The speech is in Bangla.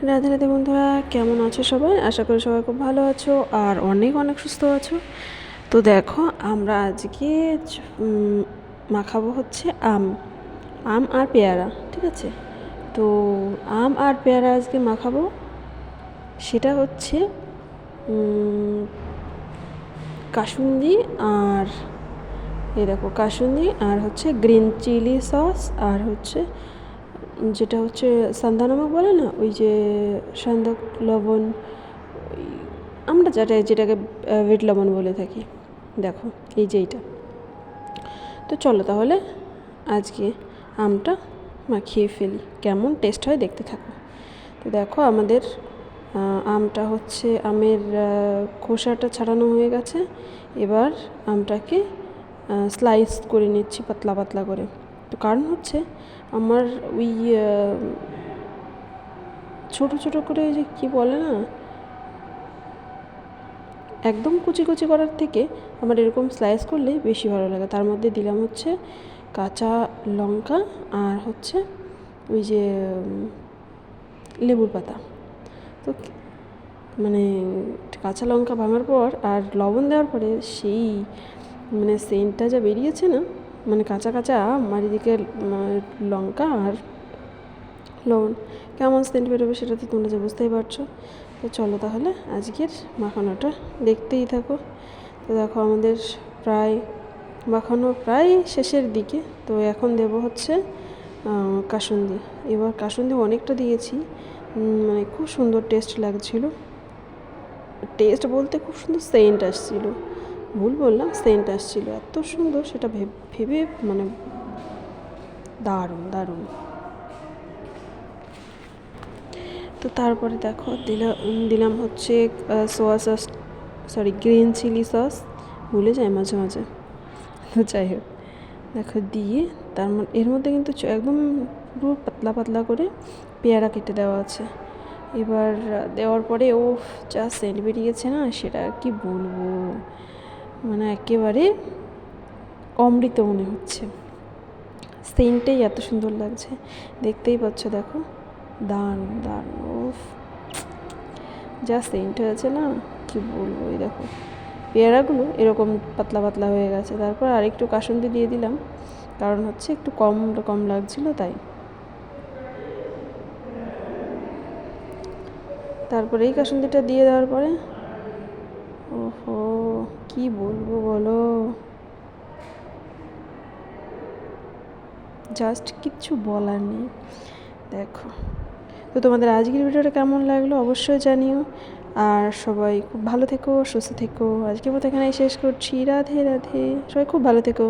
রাধে রাধে বন্ধুরা, কেমন আছো সবাই? আশা করি সবাই খুব ভালো আছো আর অনেক অনেক সুস্থ আছো। তো দেখো, আমরা আজকে মাখাবো হচ্ছে আম আম আর পেয়ারা। ঠিক আছে, তো আম আর পেয়ারা আজকে মাখাবো। সেটা হচ্ছে কাসুন্দি আর এই দেখো কাসুন্দি আর হচ্ছে গ্রিন চিলি সস আর হচ্ছে যেটা হচ্ছে সান্দা নমক বলে না, ওই যে সান্দক লবণ, ওই আমরা যেটাকে বিট লবণ বলে থাকি। দেখো এই যে এইটা। তো চলো তাহলে আজকে আমটা মাখিয়ে ফেলি, কেমন টেস্ট হয় দেখতে থাকো। তো দেখো আমাদের আমটা হচ্ছে আমের খোসাটা ছাড়ানো হয়ে গেছে। এবার আমটাকে স্লাইস করে নিচ্ছি পাতলা পাতলা করে। তো কারণ হচ্ছে আমার ওই ছোটো ছোটো করে যে কী বলে না, একদম কুচি কুচি করার থেকে আমার এরকম স্লাইস করলে বেশি ভালো লাগে। তার মধ্যে দিলাম হচ্ছে কাঁচা লঙ্কা আর হচ্ছে ওই যে লেবুর পাতা। তো মানে কাঁচা লঙ্কা ভাঙার পর আর লবণ দেওয়ার পরে সেই মানে সেন্টটা যা বেরিয়েছে না, মানে কাঁচা কাঁচা আর এদিকে লঙ্কা আর লবণ, কেমন সেন্ট বেরোবে সেটা তো তোমরা যে বুঝতেই পারছো। তো চলো তাহলে আজকের মাখানোটা দেখতেই থাকো। তো দেখো আমাদের মাখানো প্রায় শেষের দিকে। তো এখন দেব হচ্ছে কাসুন্দি। এবার কাসুন্দি অনেকটা দিয়েছি, মানে খুব সুন্দর টেস্ট লাগছিল। টেস্ট বলতে খুব সুন্দর সেন্ট আসছিল, ভুল বললাম, সেন্ট আসছিল এত সুন্দর, সেটা ভেবে মানে দারুণ দারুণ। তো তারপরে দেখো দিলাম হচ্ছে soya sauce, sorry green chilli sauce, ভুলে যাই মাঝে মাঝে। তো যাই হোক, দেখো দিয়ে এর মধ্যে কিন্তু একদম পুরো পাতলা পাতলা করে পেয়ারা কেটে দেওয়া আছে। এবার দেওয়ার পরে যা সেন্ট বেরিয়েছে না, সেটা আর কি বলবো, মানে একেবারে অমৃত মনে হচ্ছে। সেন্টটাই এত সুন্দর লাগছে, দেখতেই পাচ্ছ। দেখো দারুণ দারুণ, যা সেন্ট হয়েছে না, কি বলবো। এই দেখো পেয়ারাগুলো এরকম পাতলা পাতলা হয়ে গেছে। তারপর আরেকটু কাসুন্দি দিয়ে দিলাম, কারণ হচ্ছে একটু কম কম লাগছিল তাই। তারপরে এই কাসুন্দিটা দিয়ে দেওয়ার পরে ওহো কি বলবো বলো, জাস্ট কিচ্ছু বলার নেই। দেখো, তো তোমাদের আজকের ভিডিওটা কেমন লাগলো অবশ্যই জানিও। আর সবাই খুব ভালো থেকো, সুস্থ থেকো। আজকের মতো এখানেই শেষ করছি। রাধে রাধে, সবাই খুব ভালো থেকো।